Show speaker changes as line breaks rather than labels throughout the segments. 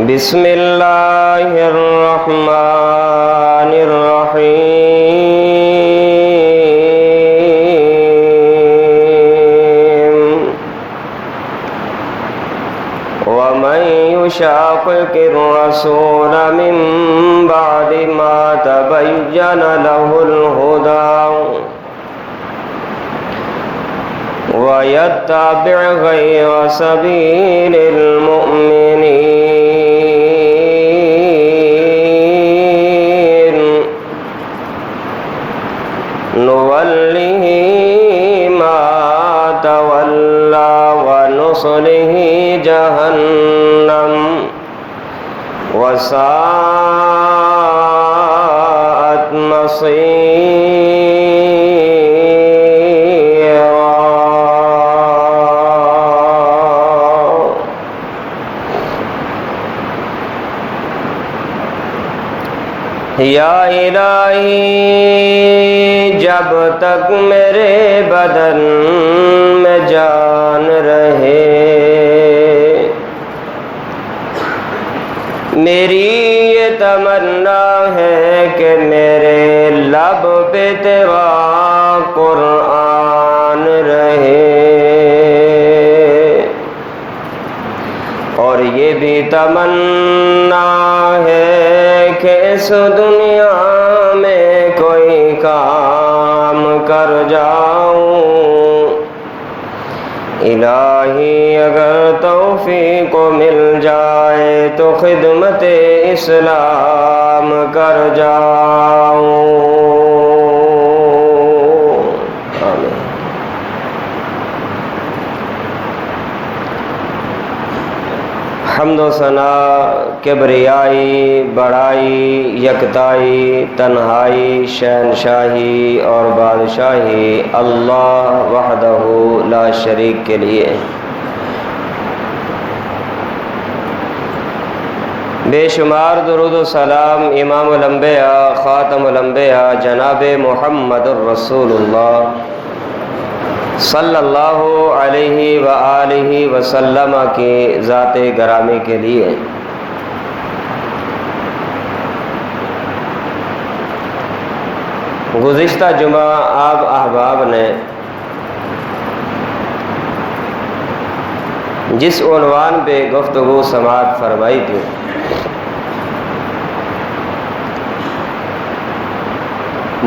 بسم اللہ الرحمن الرحیم ومن يشاقق الرسول من بعد ما تبين له الهدى ويتبع غير سبيل المؤمنين نوله ما تولى ونصله جهنم وساءت مصيرا۔ یا الہی جب تک میرے بدن میں جان رہے، میری یہ تمنا ہے کہ میرے لب پہ تیرا قرآن رہے، اور یہ بھی تمنا ہے کہ اس دنیا میں کوئی کام کر جاؤں۔ الہی اگر توفیق مل جائے تو خدمت اسلام کر جاؤں۔ آمین۔ حمد و ثنا، کبریائی، بڑائی، یکتائی، تنہائی، شہنشاہی اور بادشاہی اللہ وحدہ لا شریک کے لیے۔ بے شمار درود و سلام امام الانبیاء خاتم الانبیاء جناب محمد الرسول اللہ صلی اللہ علیہ وآلہ وسلم کی ذات گرامی کے لیے۔ گزشتہ جمعہ آپ احباب نے جس عنوان پہ گفتگو سماعت فرمائی تھی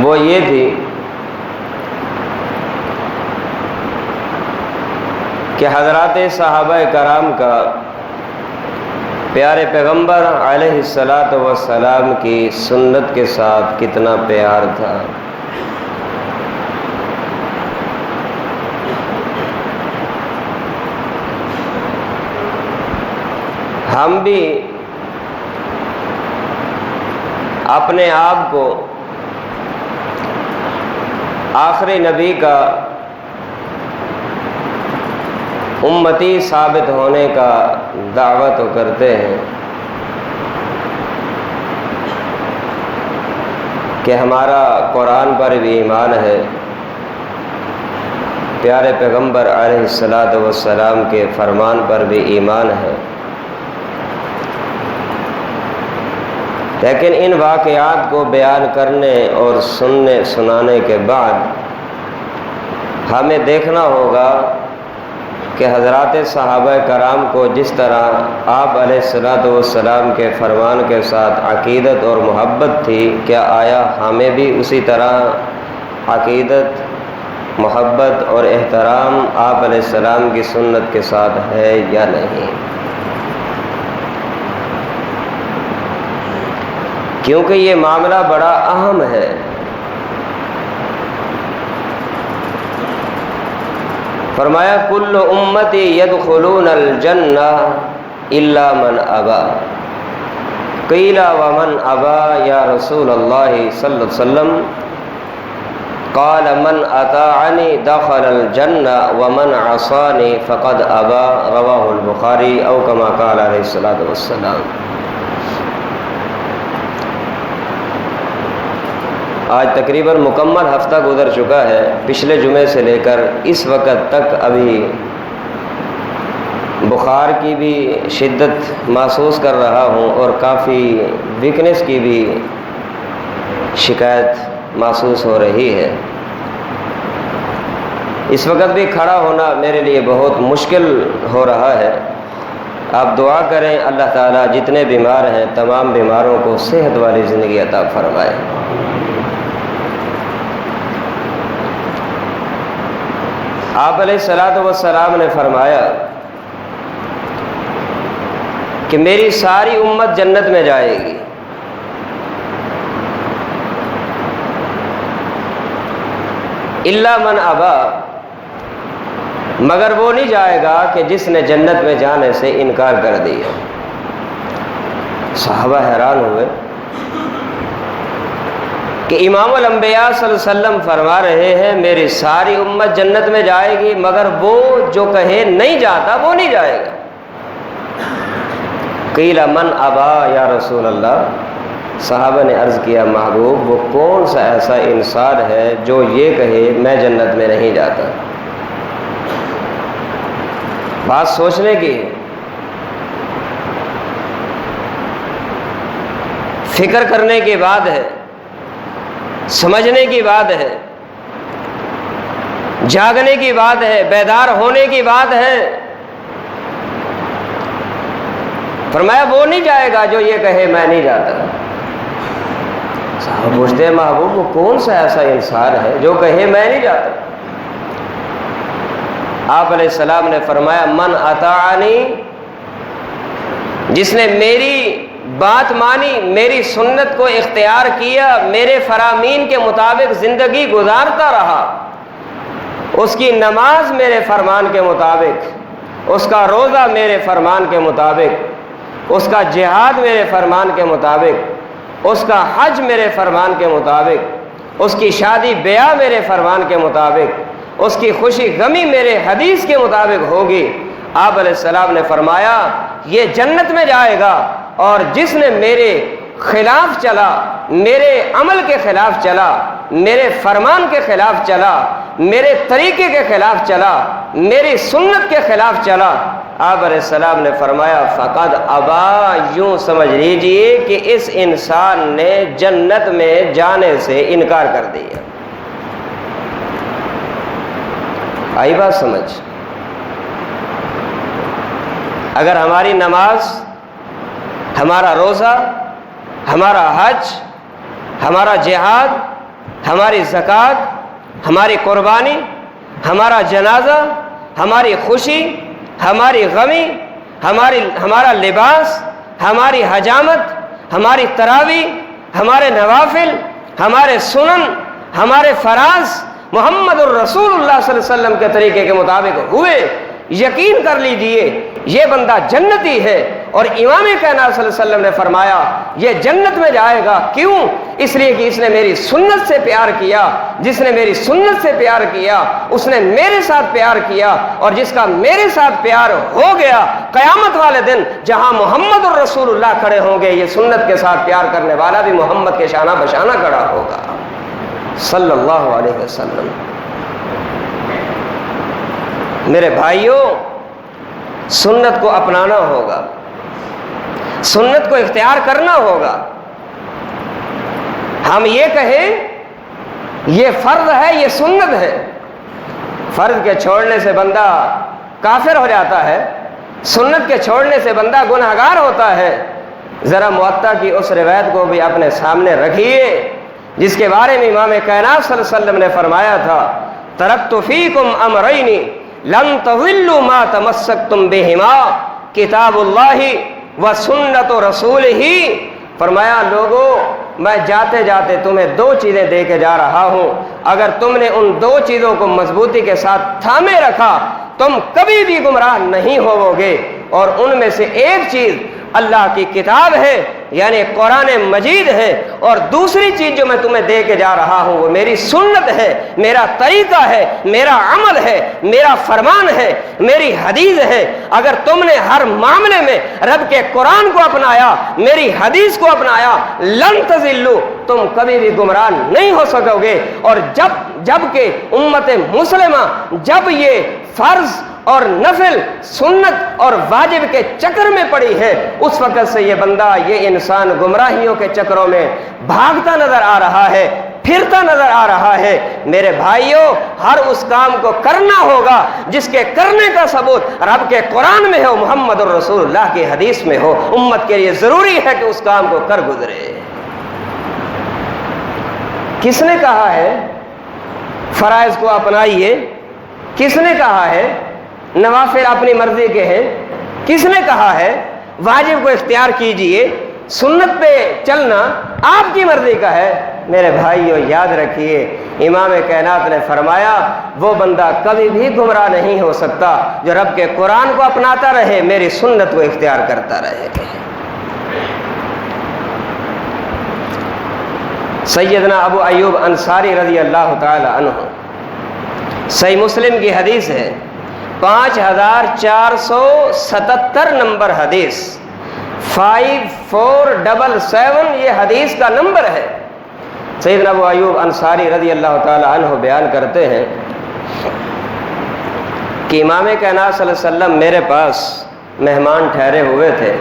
وہ یہ تھی کہ حضرات صحابہ کرام کا پیارے پیغمبر علیہ الصلاۃ والسلام کی سنت کے ساتھ کتنا پیار تھا۔ ہم بھی اپنے آپ کو آخری نبی کا امتی ثابت ہونے کا دعویٰ تو کرتے ہیں کہ ہمارا قرآن پر بھی ایمان ہے، پیارے پیغمبر علیہ الصلاۃ والسلام کے فرمان پر بھی ایمان ہے، لیکن ان واقعات کو بیان کرنے اور سنانے کے بعد ہمیں دیکھنا ہوگا کہ حضرات صحابہ کرام کو جس طرح آپ علیہ الصلاۃ والسلام کے فرمان کے ساتھ عقیدت اور محبت تھی، کیا آیا ہمیں بھی اسی طرح عقیدت، محبت اور احترام آپ علیہ السلام کی سنت کے ساتھ ہے یا نہیں؟ کیونکہ یہ معاملہ بڑا اہم ہے۔ فرمایا کل امتی یدخلون الجنہ الا من ابا، قیل ومن ابا یا رسول اللہ صلی اللہ علیہ وسلم، قال من اطاعنی دخل الجنہ ومن عصانی فقد ابا، رواہ البخاری او کما قال علیہ الصلاۃ والسلام۔ آج تقریباً مکمل ہفتہ گزر چکا ہے، پچھلے جمعے سے لے کر اس وقت تک ابھی بخار کی بھی شدت محسوس کر رہا ہوں اور کافی ویکنس کی بھی شکایت محسوس ہو رہی ہے۔ اس وقت بھی کھڑا ہونا میرے لیے بہت مشکل ہو رہا ہے۔ آپ دعا کریں اللہ تعالیٰ جتنے بیمار ہیں تمام بیماروں کو صحت والی زندگی عطا فرمائے۔ آپ علیہ الصلوۃ والسلام نے فرمایا کہ میری ساری امت جنت میں جائے گی الا من ابا، مگر وہ نہیں جائے گا کہ جس نے جنت میں جانے سے انکار کر دیا۔ صحابہ حیران ہوئے کہ امام الانبیاء صلی اللہ علیہ وسلم فرما رہے ہیں میری ساری امت جنت میں جائے گی مگر وہ جو کہے نہیں جاتا وہ نہیں جائے گا۔ قیل من ابا یا رسول اللہ، صحابہ نے عرض کیا محبوب وہ کون سا ایسا انسان ہے جو یہ کہے میں جنت میں نہیں جاتا؟ بات سوچنے کی ہے، فکر کرنے کی بات ہے، سمجھنے کی بات ہے، جاگنے کی بات ہے، بیدار ہونے کی بات ہے۔ فرمایا وہ نہیں جائے گا جو یہ کہے میں نہیں جاتا۔ صاحب پوچھتے ہیں محبوب وہ کون سا ایسا انسان ہے جو کہے میں نہیں جاتا؟ آپ علیہ السلام نے فرمایا من اطاعنی، جس نے میری بات مانی، میری سنت کو اختیار کیا، میرے فرامین کے مطابق زندگی گزارتا رہا، اس کی نماز میرے فرمان کے مطابق، اس کا روزہ میرے فرمان کے مطابق، اس کا جہاد میرے فرمان کے مطابق، اس کا حج میرے فرمان کے مطابق، اس کی شادی بیاہ میرے فرمان کے مطابق، اس کی خوشی غمی میرے حدیث کے مطابق ہوگی۔ آپ علیہ السلام نے فرمایا یہ جنت میں جائے گا، اور جس نے میرے خلاف چلا، میرے عمل کے خلاف چلا، میرے فرمان کے خلاف چلا، میرے طریقے کے خلاف چلا، میری سنت کے خلاف چلا، آپ علیہ السلام نے فرمایا فقد ابا، یوں سمجھ لیجئے کہ اس انسان نے جنت میں جانے سے انکار کر دیا۔ آئی بات سمجھ؟ اگر ہماری نماز، ہمارا روزہ، ہمارا حج، ہمارا جہاد، ہماری زکوٰۃ، ہماری قربانی، ہمارا جنازہ، ہماری خوشی، ہماری غمی، ہمارا لباس، ہماری حجامت، ہماری تراویح، ہمارے نوافل، ہمارے سنن، ہمارے فراز محمد الرسول اللہ صلی اللہ علیہ وسلم کے طریقے کے مطابق ہوئے، یقین کر لیجئے یہ بندہ جنتی ہے۔ اور امام کائنات صلی اللہ علیہ وسلم نے فرمایا یہ جنت میں جائے گا، کیوں؟ اس لیے کہ اس نے میری سنت سے پیار کیا، جس نے میری سنت سے پیار کیا اس نے میرے ساتھ پیار کیا، اور جس کا میرے ساتھ پیار ہو گیا قیامت والے دن جہاں محمد الرسول اللہ کھڑے ہوں گے، یہ سنت کے ساتھ پیار کرنے والا بھی محمد کے شانہ بشانہ کھڑا ہوگا صلی اللہ علیہ وسلم۔ میرے بھائیوں، سنت کو اپنانا ہوگا، سنت کو اختیار کرنا ہوگا۔ ہم یہ کہیں یہ فرض ہے، یہ سنت ہے، فرض کے چھوڑنے سے بندہ کافر ہو جاتا ہے، سنت کے چھوڑنے سے بندہ گنہگار ہوتا ہے۔ ذرا موطا کی اس روایت کو بھی اپنے سامنے رکھیے جس کے بارے میں امام کائنات صلی اللہ علیہ وسلم نے فرمایا تھا ترکت فیکم امرین لن تضلوا ما تمسکتم بہما کتاب اللہ و سنت رسولہ۔ فرمایا لوگو میں جاتے جاتے تمہیں دو چیزیں دے کے جا رہا ہوں، اگر تم نے ان دو چیزوں کو مضبوطی کے ساتھ تھامے رکھا تم کبھی بھی گمراہ نہیں ہوو گے۔ اور ان میں سے ایک چیز اللہ کی کتاب ہے یعنی قرآن مجید ہے، اور دوسری چیز جو میں تمہیں دے کے جا رہا ہوں وہ میری سنت ہے، میرا طریقہ ہے، میرا عمل ہے، میرا فرمان ہے، میری حدیث ہے۔ اگر تم نے ہر معاملے میں رب کے قرآن کو اپنایا، میری حدیث کو اپنایا، لن تضلوا، تم کبھی بھی گمراہ نہیں ہو سکو گے۔ اور جب کہ امت مسلمہ جب یہ فرض اور نفل، سنت اور واجب کے چکر میں پڑی ہے، اس وقت سے یہ بندہ، یہ انسان گمراہیوں کے چکروں میں بھاگتا نظر آ رہا ہے، پھرتا نظر آ رہا ہے۔ میرے بھائیوں، ہر اس کام کو کرنا ہوگا جس کے کرنے کا ثبوت رب کے قرآن میں ہو، محمد الرسول اللہ کی حدیث میں ہو۔ امت کے لیے ضروری ہے کہ اس کام کو کر گزرے۔ کس نے کہا ہے فرائض کو اپنائیے؟ کس نے کہا ہے نوافل اپنی مرضی کے ہیں؟ کس نے کہا ہے واجب کو اختیار کیجئے، سنت پہ چلنا آپ کی مرضی کا ہے؟ میرے بھائیو، یاد رکھیے، امام کائنات نے فرمایا وہ بندہ کبھی بھی گمراہ نہیں ہو سکتا جو رب کے قرآن کو اپناتا رہے، میری سنت کو اختیار کرتا رہے۔ سیدنا ابو ایوب انصاری رضی اللہ تعالی عنہ، صحیح مسلم کی حدیث ہے، 5477 نمبر حدیث، 5477 یہ حدیث کا نمبر ہے۔ سیدنا ابو ایوب انصاری رضی اللہ تعالی عنہ بیان کرتے ہیں کہ امام کائنات صلی اللہ علیہ وسلم میرے پاس مہمان ٹھہرے ہوئے تھے،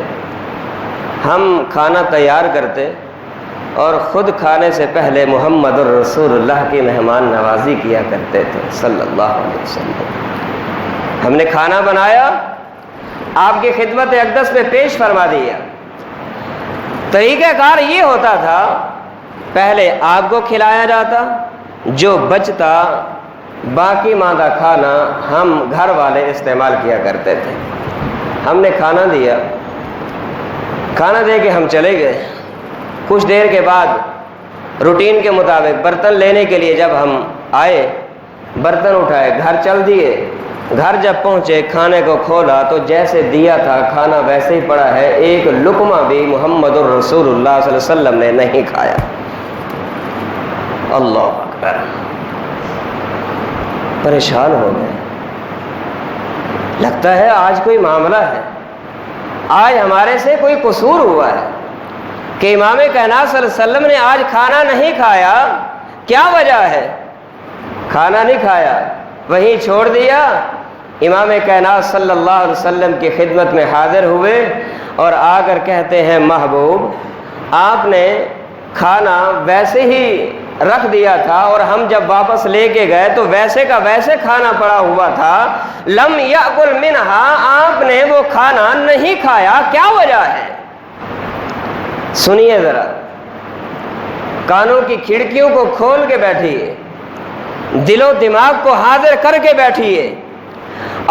ہم کھانا تیار کرتے اور خود کھانے سے پہلے محمد الرسول اللہ کی مہمان نوازی کیا کرتے تھے صلی اللہ علیہ وسلم۔ ہم نے کھانا بنایا، آپ کی خدمت اقدس میں پیش فرما دیا۔ طریقہ کار یہ ہوتا تھا، پہلے آپ کو کھلایا جاتا، جو بچتا باقی ماندہ کھانا ہم گھر والے استعمال کیا کرتے تھے۔ ہم نے کھانا دیا، کھانا دے کے ہم چلے گئے۔ کچھ دیر کے بعد روٹین کے مطابق برتن لینے کے لیے جب ہم آئے، برتن اٹھائے، گھر چل دیے۔ گھر جب پہنچے، کھانے کو کھولا تو جیسے دیا تھا کھانا ویسے ہی پڑا ہے، ایک لقمہ بھی محمد الرسول اللہ صلی اللہ علیہ وسلم نے نہیں کھایا۔ اللہ اکبر! پریشان ہو گئے، لگتا ہے آج کوئی معاملہ ہے، آج ہمارے سے کوئی قصور ہوا ہے کہ امام کائنات صلی اللہ علیہ وسلم نے آج کھانا نہیں کھایا۔ کیا وجہ ہے؟ کھانا نہیں کھایا، وہیں چھوڑ دیا۔ امام کائنات صلی اللہ علیہ وسلم کی خدمت میں حاضر ہوئے اور آ کر کہتے ہیں محبوب، آپ نے کھانا ویسے ہی رکھ دیا تھا اور ہم جب واپس لے کے گئے تو ویسے کا ویسے کھانا پڑا ہوا تھا، لم یاکل منہا، آپ نے وہ کھانا نہیں کھایا، کیا وجہ ہے؟ سنیے ذرا، کانوں کی کھڑکیوں کو کھول کے بیٹھیے، دل و دماغ کو حاضر کر کے بیٹھیے،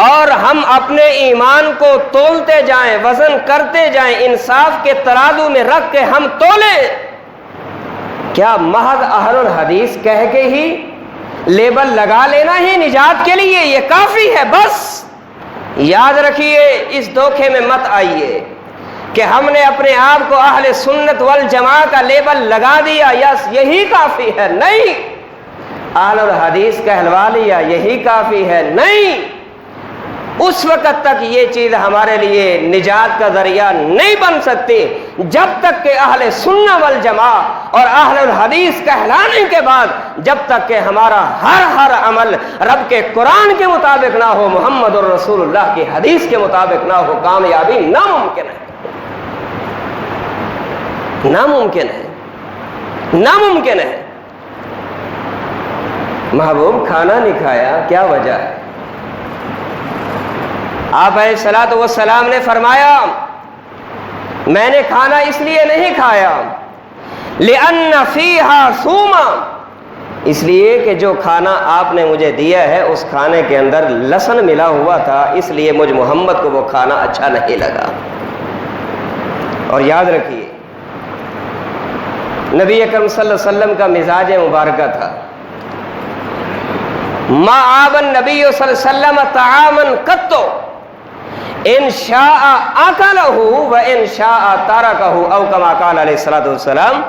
اور ہم اپنے ایمان کو تولتے جائیں، وزن کرتے جائیں، انصاف کے ترازو میں رکھ کے ہم تولیں۔ کیا محض اہل الحدیث کہہ کے ہی لیبل لگا لینا ہی نجات کے لیے یہ کافی ہے؟ بس یاد رکھیے، اس دھوکے میں مت آئیے کہ ہم نے اپنے آپ کو اہل سنت والجماع کا لیبل لگا دیا، یس یہی کافی ہے۔ نہیں، اہل الحدیث کہلوا لیا یہی کافی ہے؟ نہیں، اس وقت تک یہ چیز ہمارے لیے نجات کا ذریعہ نہیں بن سکتی جب تک کہ اہل سنت والجماع اور اہل الحدیث کہلانے کے بعد جب تک کہ ہمارا ہر عمل رب کے قرآن کے مطابق نہ ہو، محمد الرسول اللہ کی حدیث کے مطابق نہ ہو، کامیابی ناممکن ہے، ناممکن ہے، ناممکن ہے۔ محبوب کھانا نہیں کھایا، کیا وجہ ہے؟ آپ علیہ الصلوۃ والسلام نے فرمایا میں نے کھانا اس لیے نہیں کھایا، لأن فیہا ثوما، اس لیے کہ جو کھانا آپ نے مجھے دیا ہے اس کھانے کے اندر لہسن ملا ہوا تھا، اس لیے مجھ محمد کو وہ کھانا اچھا نہیں لگا۔ اور یاد رکھیے، نبی اکرم صلی اللہ علیہ وسلم کا مزاج مبارکہ تھا، ما آب النبی صلی اللہ علیہ وسلم طعاما قط ان شاء اکلہ و ان شاء ترکہ، او کما قال علیہ الصلوۃ والسلام۔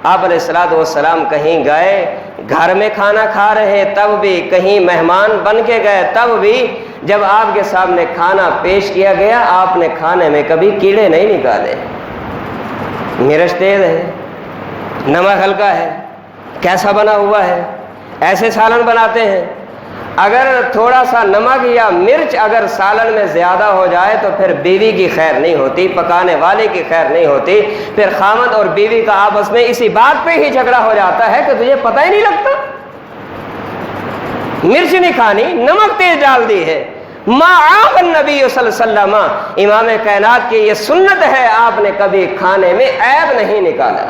آپ علیہ الصلوۃ والسلام کہیں گئے، گھر میں کھانا کھا رہے تب بھی، کہیں مہمان بن کے گئے تب بھی، جب آپ کے سامنے کھانا پیش کیا گیا آپ نے کھانے میں کبھی کیڑے نہیں نکالے۔ مرچ تیز ہے، نمک ہلکا ہے، کیسا بنا ہوا ہے، ایسے سالن بناتے ہیں، اگر تھوڑا سا نمک یا مرچ اگر سالن میں زیادہ ہو جائے تو پھر بیوی کی خیر نہیں ہوتی، پکانے والے کی خیر نہیں ہوتی، پھر خامد اور بیوی کا آپس میں اسی بات پہ ہی جھگڑا ہو جاتا ہے کہ تجھے پتہ ہی نہیں لگتا، مرچ نہیں کھانی، نمک تیز ڈال دی ہے۔ ما عاب النبی صلی اللہ علیہ وسلم، امام کائنات کی یہ سنت ہے، آپ نے کبھی کھانے میں عیب نہیں نکالا،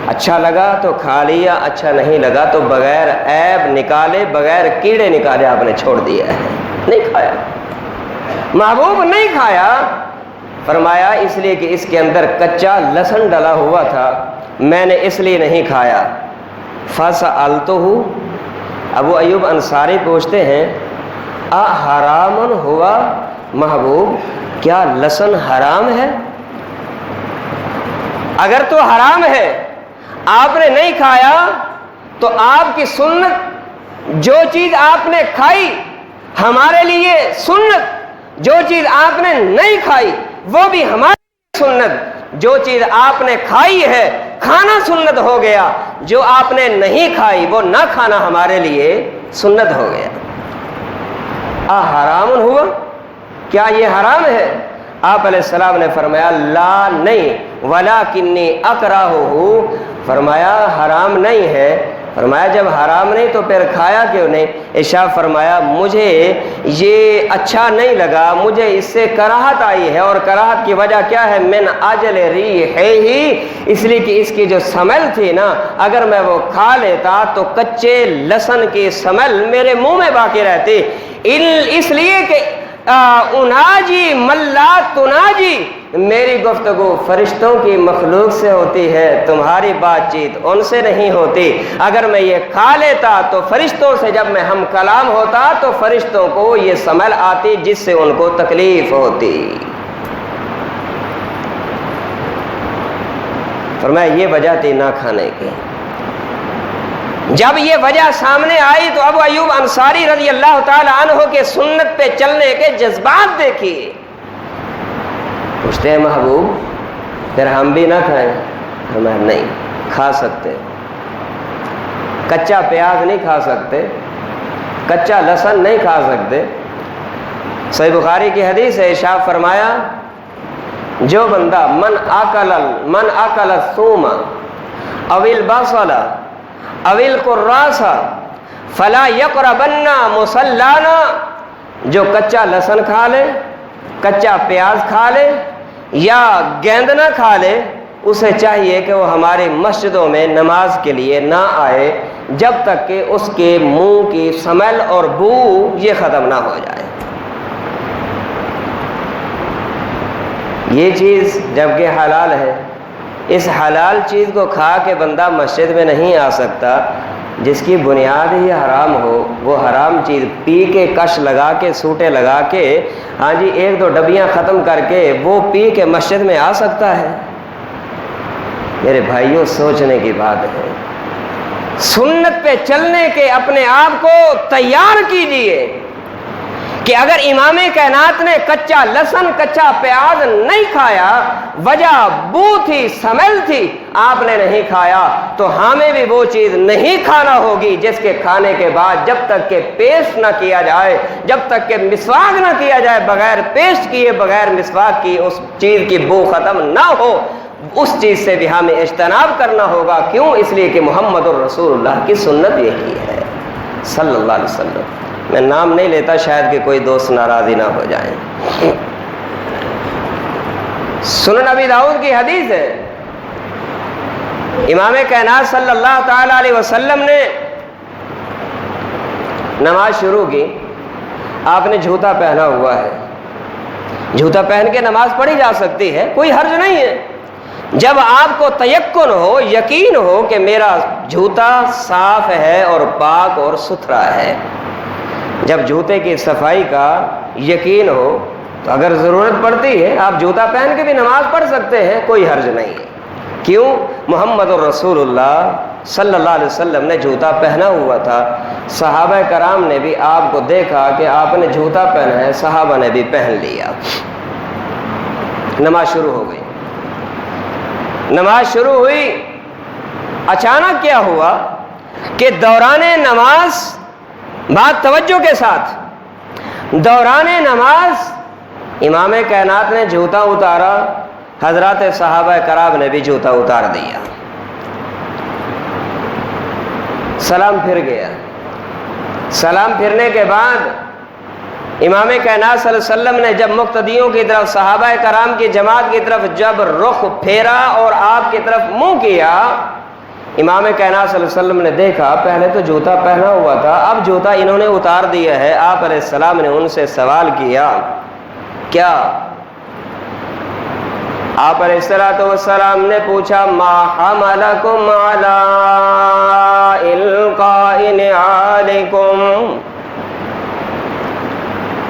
اچھا لگا تو کھا لیا، اچھا نہیں لگا تو بغیر عیب نکالے، بغیر کیڑے نکالے آپ نے چھوڑ دیا ہے، نہیں کھایا، محبوب نہیں کھایا۔ فرمایا اس لیے کہ اس کے اندر کچا لہسن ڈلا ہوا تھا، میں نے اس لیے نہیں کھایا۔ فسألتہ، ابو ایوب انصاری پوچھتے ہیں حرام ہوا محبوب، کیا لہسن حرام ہے؟ اگر تو حرام ہے آپ نے نہیں کھایا تو آپ کی سنت، جو چیز آپ نے کھائی ہمارے لیے سنت، جو چیز آپ نے نہیں کھائی وہ بھی ہماری سنت، جو چیز آپ نے کھائی ہے کھانا سنت ہو گیا، جو آپ نے نہیں کھائی وہ نہ کھانا ہمارے لیے سنت ہو گیا۔ حرام ہوا، کیا یہ حرام ہے؟ آپ علیہ السلام نے فرمایا لا، نہیں، ولیکنی اکرہہ، فرمایا حرام نہیں ہے۔ فرمایا جب حرام نہیں تو پھر کھایا کیوں نہیں؟ ارشاد فرمایا مجھے یہ اچھا نہیں لگا، مجھے اس سے کراہت آئی ہے، اور کراہت کی وجہ کیا ہے؟ من اجل ریحہ، اس لیے کہ اس کی جو سمیل تھی نا، اگر میں وہ کھا لیتا تو کچے لہسن کی سمیل میرے منہ میں باقی رہتی، اس لیے کہ اناجی ملا تناجی، میری گفتگو فرشتوں کی مخلوق سے ہوتی ہے، تمہاری بات چیت ان سے نہیں ہوتی۔ اگر میں یہ کھا لیتا تو فرشتوں سے جب میں ہم کلام ہوتا تو فرشتوں کو یہ سمیل آتی جس سے ان کو تکلیف ہوتی۔ فرمایا یہ وجہ تھی نہ کھانے کی۔ جب یہ وجہ سامنے آئی تو ابو ایوب انصاری رضی اللہ تعالی عنہ کے سنت پہ چلنے کے جذبات دیکھیے۔ پوچھتے ہیں محبوب پھر ہم بھی نہ کھائیں؟ ہمیں نہیں کھا سکتے، کچا پیاز نہیں کھا سکتے، کچا لہسن نہیں کھا سکتے۔ صحیح بخاری کی حدیث ہے، ارشاد فرمایا جو بندہ من اکل الثوم او البصل او القراص فلا یقربن مصلانا، جو کچا لہسن کھا لے، کچا پیاز کھا لے یا گیند نہ کھا لے، اسے چاہیے کہ وہ ہماری مسجدوں میں نماز کے لیے نہ آئے جب تک کہ اس کے منہ کی سمیل اور بو یہ ختم نہ ہو جائے۔ یہ چیز جبکہ حلال ہے، اس حلال چیز کو کھا کے بندہ مسجد میں نہیں آ سکتا، جس کی بنیاد ہی حرام ہو، وہ حرام چیز پی کے کش لگا کے سوٹے لگا کے ہاں جی ایک دو ڈبیاں ختم کر کے وہ پی کے مسجد میں آ سکتا ہے؟ میرے بھائیوں سوچنے کی بات ہے۔ سنت پہ چلنے کے اپنے آپ کو تیار کیجئے کہ اگر امام کائنات نے کچا لہسن کچا پیاز نہیں کھایا، وجہ بو تھی، سمیل تھی، آپ نے نہیں کھایا، تو ہمیں بھی وہ چیز نہیں کھانا ہوگی جس کے کھانے کے بعد جب تک کہ پیسٹ نہ کیا جائے، جب تک کہ مسواک نہ کیا جائے، بغیر پیسٹ کیے بغیر مسواک کی اس چیز کی بو ختم نہ ہو، اس چیز سے بھی ہمیں اجتناب کرنا ہوگا۔ کیوں؟ اس لیے کہ محمد الرسول اللہ کی سنت یہی ہے صلی اللہ علیہ وسلم۔ میں نام نہیں لیتا شاید کہ کوئی دوست ناراضی نہ ہو جائیں۔ سنن ابی داؤد کی حدیث ہے، امام کائنات صلی اللہ تعالی علیہ وسلم نے نماز شروع کی، آپ نے جوتا پہنا ہوا ہے، جوتا پہن کے نماز پڑھی جا سکتی ہے، کوئی حرج نہیں ہے، جب آپ کو تیقن ہو، یقین ہو کہ میرا جوتا صاف ہے اور پاک اور ستھرا ہے۔ جب جوتے کی صفائی کا یقین ہو تو اگر ضرورت پڑتی ہے آپ جوتا پہن کے بھی نماز پڑھ سکتے ہیں، کوئی حرج نہیں ہے۔ کیوں؟ محمد الرسول اللہ صلی اللہ علیہ وسلم نے جوتا پہنا ہوا تھا، صحابہ کرام نے بھی آپ کو دیکھا کہ آپ نے جوتا پہنا ہے، صحابہ نے بھی پہن لیا۔ نماز شروع ہو گئی، نماز شروع ہوئی، اچانک کیا ہوا کہ دوران نماز بات توجہ کے ساتھ، دوران نماز امام کائنات نے جوتا اتارا، حضرات صحابہ کرام نے بھی جوتا اتار دیا، سلام پھر گیا۔ سلام پھرنے کے بعد امام کائنات صلی اللہ علیہ وسلم نے جب مقتدیوں کی طرف، صحابہ کرام کی جماعت کی طرف جب رخ پھیرا اور آپ کی طرف منہ کیا، امام کائنات صلی اللہ علیہ وسلم نے دیکھا پہلے تو جوتا پہنا ہوا تھا، اب جوتا انہوں نے اتار دیا ہے۔ آپ علیہ السلام نے ان سے سوال کیا، کیا؟ آپ علیہ السلام نے پوچھا، ما حملکم علی القاء نعالکم،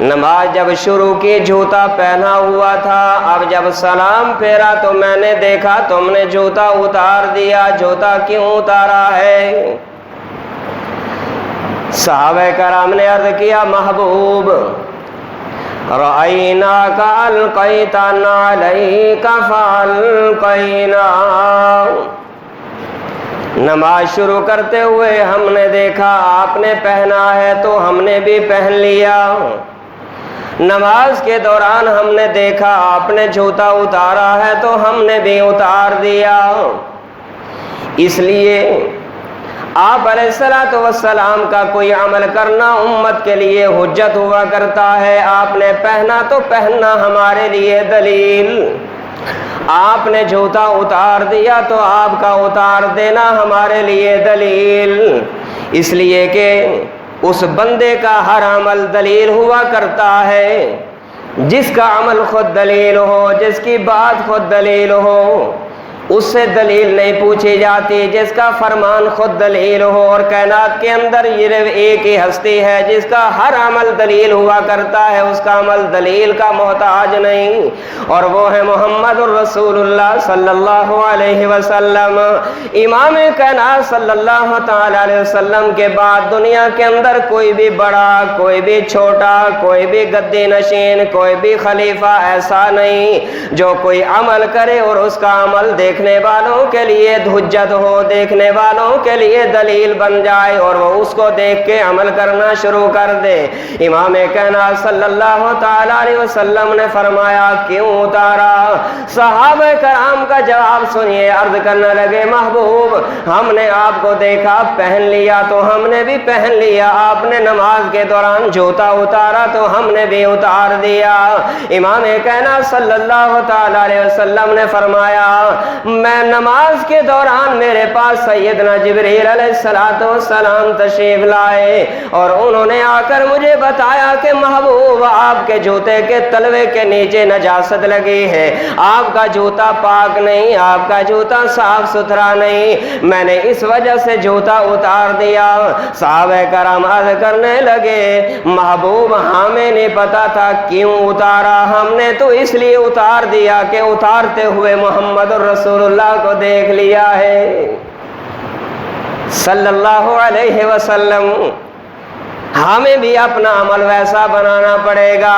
نماز جب شروع کی جوتا پہنا ہوا تھا، اب جب سلام پھیرا تو میں نے دیکھا تم نے جوتا اتار دیا، جوتا کیوں اتارا ہے؟ صحابہ کرام نے عرض کیا، محبوب رأیناک القیت نعلیک فالقینا، نماز شروع کرتے ہوئے ہم نے دیکھا آپ نے پہنا ہے تو ہم نے بھی پہن لیا، نماز کے دوران ہم نے دیکھا آپ نے جوتا اتارا ہے تو ہم نے بھی اتار دیا۔ اس لیے آپ علیہ السلام کا کوئی عمل کرنا امت کے لیے حجت ہوا کرتا ہے۔ آپ نے پہنا تو پہننا ہمارے لیے دلیل، آپ نے جوتا اتار دیا تو آپ کا اتار دینا ہمارے لیے دلیل، اس لیے کہ اس بندے کا ہر عمل دلیل ہوا کرتا ہے، جس کا عمل خود دلیل ہو، جس کی بات خود دلیل ہو، اس سے دلیل نہیں پوچھی جاتی، جس کا فرمان خود دلیل ہو۔ اور کائنات کے اندر یہ ایک ہی ہستی ہے جس کا ہر عمل دلیل ہوا کرتا ہے، اس کا عمل دلیل کا محتاج نہیں، اور وہ ہے محمد الرسول اللہ صلی اللہ علیہ وسلم۔ امام کائنات صلی اللہ تعالی علیہ وسلم کے بعد دنیا کے اندر کوئی بھی بڑا، کوئی بھی چھوٹا، کوئی بھی گدی نشین، کوئی بھی خلیفہ ایسا نہیں جو کوئی عمل کرے اور اس کا عمل دیکھنے والوں کے لیے حجت ہو، دیکھنے والوں کے لیے دلیل بن جائے اور وہ اس کو دیکھ کے عمل کرنا شروع کر دے۔ امام کائنات صلی اللہ تعالی علیہ وسلم نے فرمایا، کیوں اتارا؟ صحابہ کرام کا جواب سنیے، عرض کرنے لگے، محبوب ہم نے آپ کو دیکھا پہن لیا تو ہم نے بھی پہن لیا، آپ نے نماز کے دوران جوتا اتارا تو ہم نے بھی اتار دیا۔ امام کائنات صلی اللہ تعالی علیہ وسلم نے فرمایا، میں نماز کے دوران میرے پاس سیدنا جبریل علیہ السلام تشریف لائے اور انہوں نے آ کر مجھے بتایا کہ محبوب آپ کے جوتے کے تلوے کے نیچے نجاست لگی ہے، آپ کا جوتا پاک نہیں، آپ کا جوتا صاف ستھرا نہیں، میں نے اس وجہ سے جوتا اتار دیا۔ صحابہ کرام عرض کرنے لگے، محبوب ہمیں نہیں پتا تھا کیوں اتارا، ہم نے تو اس لیے اتار دیا کہ اتارتے ہوئے محمد رسول اللہ کو دیکھ لیا ہے صلی اللہ علیہ وسلم۔ ہمیں بھی اپنا عمل ویسا بنانا پڑے گا،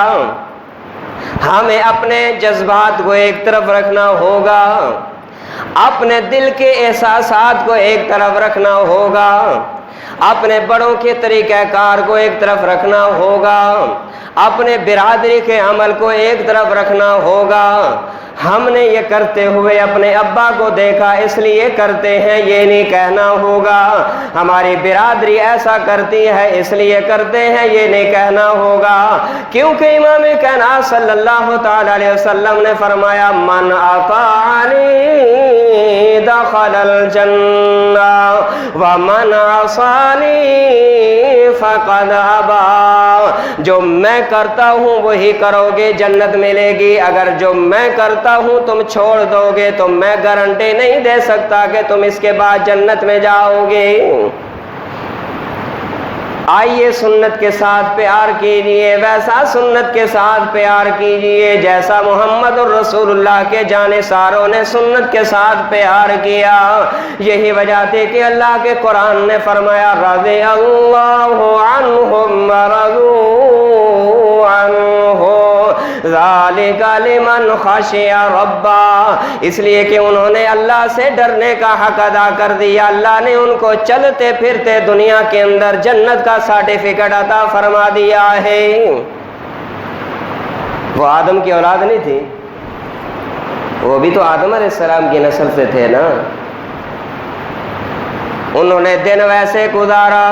ہمیں اپنے جذبات کو ایک طرف رکھنا ہوگا، اپنے دل کے احساسات کو ایک طرف رکھنا ہوگا، اپنے بڑوں کے طریقہ کار کو ایک طرف رکھنا ہوگا، اپنے برادری کے عمل کو ایک طرف رکھنا ہوگا۔ ہم نے یہ کرتے ہوئے اپنے ابا کو دیکھا اس لیے کرتے ہیں یہ نہیں کہنا ہوگا، ہماری برادری ایسا کرتی ہے اس لیے کرتے ہیں یہ نہیں کہنا ہوگا، کیونکہ امام کائنات صلی اللہ تعالی علیہ وسلم نے فرمایا، من اطاعنی دخل الجنہ ومن عصانی فقد ابا، جو میں کرتا ہوں وہی کرو گے جنت ملے گی، اگر جو میں کرتا ہوں تم چھوڑ دو گے تو میں گارنٹی نہیں دے سکتا کہ تم اس کے بعد جنت میں جاؤ گے۔ آئیے سنت کے ساتھ پیار کیجئے، ویسا سنت کے ساتھ پیار کیجئے جیسا محمد الرسول اللہ کے جانثاروں نے سنت کے ساتھ پیار کیا۔ یہی وجہ تھی کہ اللہ کے قرآن نے فرمایا، رضی اللہ عنہم ورضوا عنہ، ذالک لمن خشی ربا، اس لیے کہ انہوں نے اللہ سے ڈرنے کا حق ادا کر دیا، اللہ نے ان کو چلتے پھرتے دنیا کے اندر جنت کا سرٹیفکیٹ عطا فرما دیا ہے۔ وہ آدم کی اولاد نہیں تھی، وہ بھی تو آدم علیہ السلام کی نسل سے تھے نا۔ انہوں نے دن ویسے گزارا،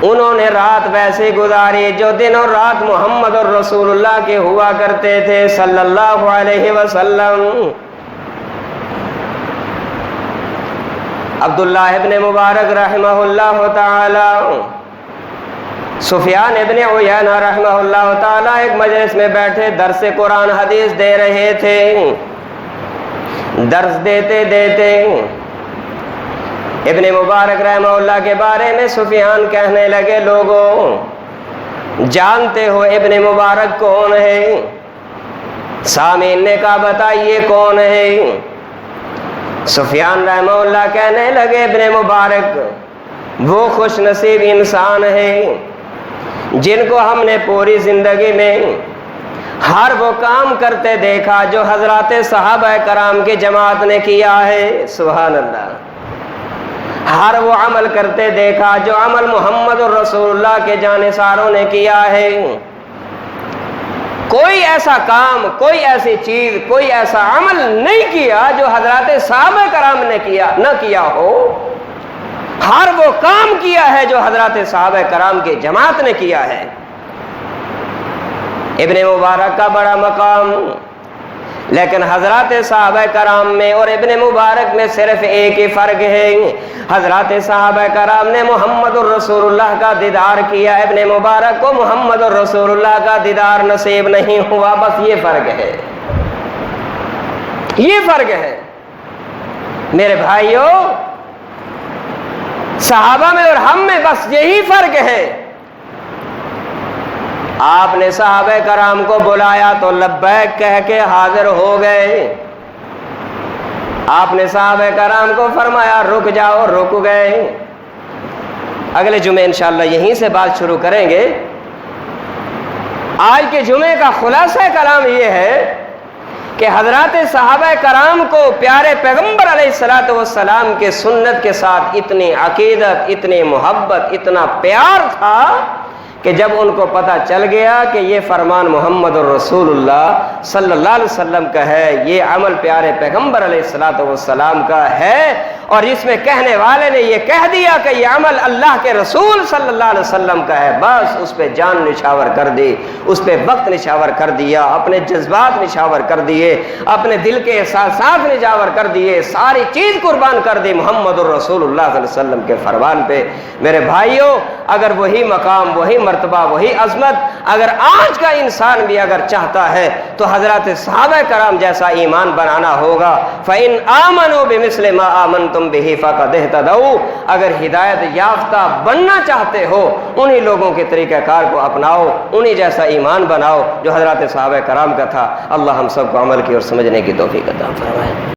انہوں نے رات ویسے گزاری جو دن اور رات محمد اور رسول اللہ کے ہوا کرتے تھے صلی اللہ علیہ وسلم۔ عبداللہ ابن مبارک رحمہ اللہ تعالی، سفیان ابن عیینہ رحمہ اللہ تعالی ایک مجلس میں بیٹھے درس قرآن حدیث دے رہے تھے۔ درس دیتے دیتے ابن مبارک رحمہ اللہ کے بارے میں سفیان کہنے لگے، لوگوں جانتے ہو ابن مبارک کون ہے؟ سامعین نے کہا بتائیے کون ہے؟ سفیان رحمہ اللہ کہنے لگے ابن مبارک وہ خوش نصیب انسان ہے جن کو ہم نے پوری زندگی میں ہر وہ کام کرتے دیکھا جو حضرات صحابہ کرام کی جماعت نے کیا ہے۔ سبحان اللہ، ہر وہ عمل کرتے دیکھا جو عمل محمد الرسول اللہ کے جانثاروں نے کیا ہے۔ کوئی ایسا کام، کوئی ایسی چیز، کوئی ایسا عمل نہیں کیا جو حضرات صحابہ کرام نے نہ کیا ہو۔ ہر وہ کام کیا ہے جو حضرات صحابہ کرام کی جماعت نے کیا ہے۔ ابن مبارک کا بڑا مقام، لیکن حضرات صحابہ کرام میں اور ابن مبارک میں صرف ایک ہی فرق ہے، حضرات صحابہ کرام نے محمد الرسول اللہ کا دیدار کیا، ابن مبارک کو محمد الرسول اللہ کا دیدار نصیب نہیں ہوا، بس یہ فرق ہے، یہ فرق ہے میرے بھائیوں۔ صحابہ میں اور ہم میں بس یہی فرق ہے۔ آپ نے صحابہ کرام کو بلایا تو لبیک کہہ کے حاضر ہو گئے، آپ نے صحابہ کرام کو فرمایا رک جاؤ، رک گئے۔ اگلے جمعے انشاءاللہ یہیں سے بات شروع کریں گے۔ آج کے جمعے کا خلاصہ کلام یہ ہے کہ حضرات صحابہ کرام کو پیارے پیغمبر علیہ الصلوۃ والسلام کے سنت کے ساتھ اتنی عقیدت، اتنی محبت، اتنا پیار تھا کہ جب ان کو پتہ چل گیا کہ یہ فرمان محمد الرسول اللہ صلی اللہ علیہ وسلم کا ہے، یہ عمل پیارے پیغمبر علیہ الصلوۃ والسلام کا ہے، اور اس میں کہنے والے نے یہ کہہ دیا کہ یہ عمل اللہ کے رسول صلی اللہ علیہ وسلم کا ہے، بس اس پہ جان نچھاور کر دی، اس پہ وقت نچھاور کر دیا، اپنے جذبات نچھاور کر دیے، اپنے دل کے احساسات نچھاور کر دیے، ساری چیز قربان کر دی محمد الرسول اللہ صلی اللہ علیہ وسلم کے فرمان پہ۔ میرے بھائیوں، اگر وہی مقام، وہی مرتبہ، وہی عظمت اگر آج کا انسان بھی اگر چاہتا ہے تو حضرات صحابہ کرام جیسا ایمان بنانا ہوگا۔ فَإِنْ آمَنُوا بِمِثْلِ مَا آمَنْتُمْ بِهِ فَقَدِ اهْتَدَوْا، اگر ہدایت یافتہ بننا چاہتے ہو انہی لوگوں کے طریقہ کار کو اپناؤ، انہی جیسا ایمان بناؤ جو حضرات صحابہ کرام کا تھا۔ اللہ ہم سب کو عمل کی اور سمجھنے کی توفیق عطا فرمائے۔